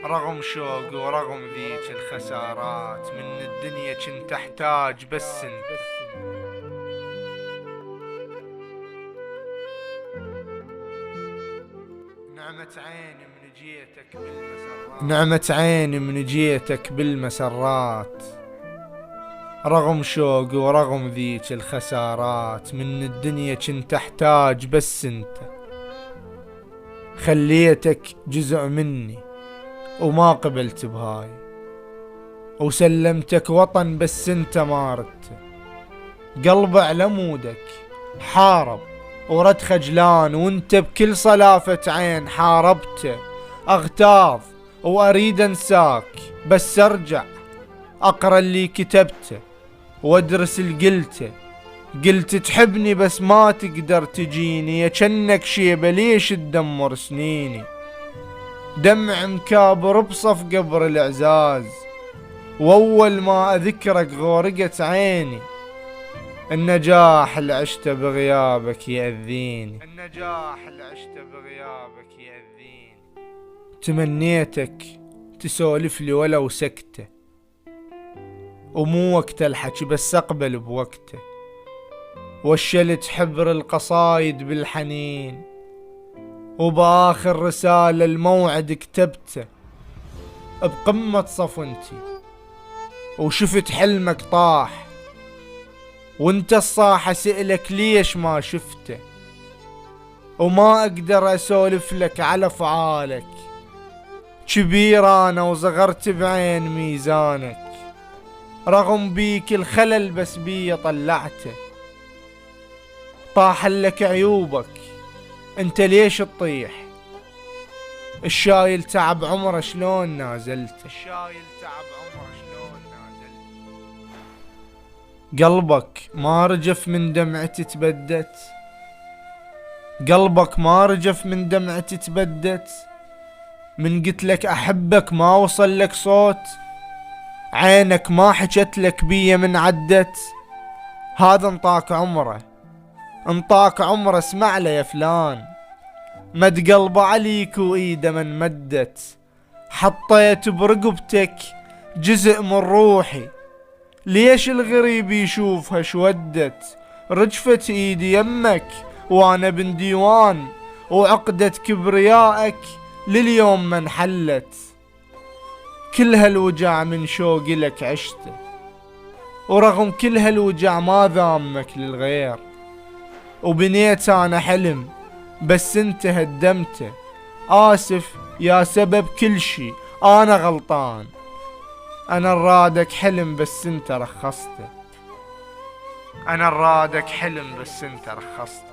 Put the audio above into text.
رغم شوق ورغم ذيك الخسارات، من الدنيا كنت احتاج بس انت. نعمة عيني من جيتك بالمسرات، رغم شوق ورغم ذيك الخسارات، من الدنيا كنت احتاج بس انت. خليتك جزء مني وما قبلت بهاي، وسلمتك وطن بس انت ما ردت. قلبي على مودك حارب ورد خجلان، وانت بكل صلافة عين حاربته. اغتاظ واريد انساك بس ارجع اقرا اللي كتبته وادرس اللي قلته. قلت تحبني بس ما تقدر تجيني، يا جنك شيبة ليش تدمر سنيني. دمع مكابر بصف قبر الإعزاز، وأول ما أذكرك غورقت عيني. النجاح اللي عشته بغيابك يأذيني، تمنيتك تسولف لي ولو سكتة، ومو وقت الحكي بس أقبل بوقته. وشلت حبر القصايد بالحنين، وبآخر رسالة الموعد كتبته بقمة صفنتي. وشفت حلمك طاح وانت الصاحة سألك ليش ما شفته، وما اقدر اسولف لك على افعالك. كبير انا وصغرت بعين ميزانك، رغم بيك الخلل بس بي طلعته. طاح لك عيوبك انت ليش تطيح، الشايل تعب عمره شلون نازلت. قلبك ما رجف من دمعتي تبدت، قلبك ما رجف من دمعتي تبدت. من قلت لك احبك ما وصل لك صوت، عينك ما حكت لك بيه من عدت. هذا انطاك عمره، انطاك عمره اسمع له يا فلان. مد قلبه عليك وايده من مدت، حطيت برقبتك جزء من روحي. ليش الغريب يشوفها شودت، رجفت ايدي يمك وانا بن ديوان، وعقدة كبريائك لليوم ما انحلت. كل هالوجع من شوق لك عشته، ورغم كل هالوجع ما ذامك للغير. وبنيت انا حلم بس انت هدمته، آسف يا سبب كل شي انا غلطان. انا رادك حلم بس انت رخصته، انا رادك حلم بس انت رخصته.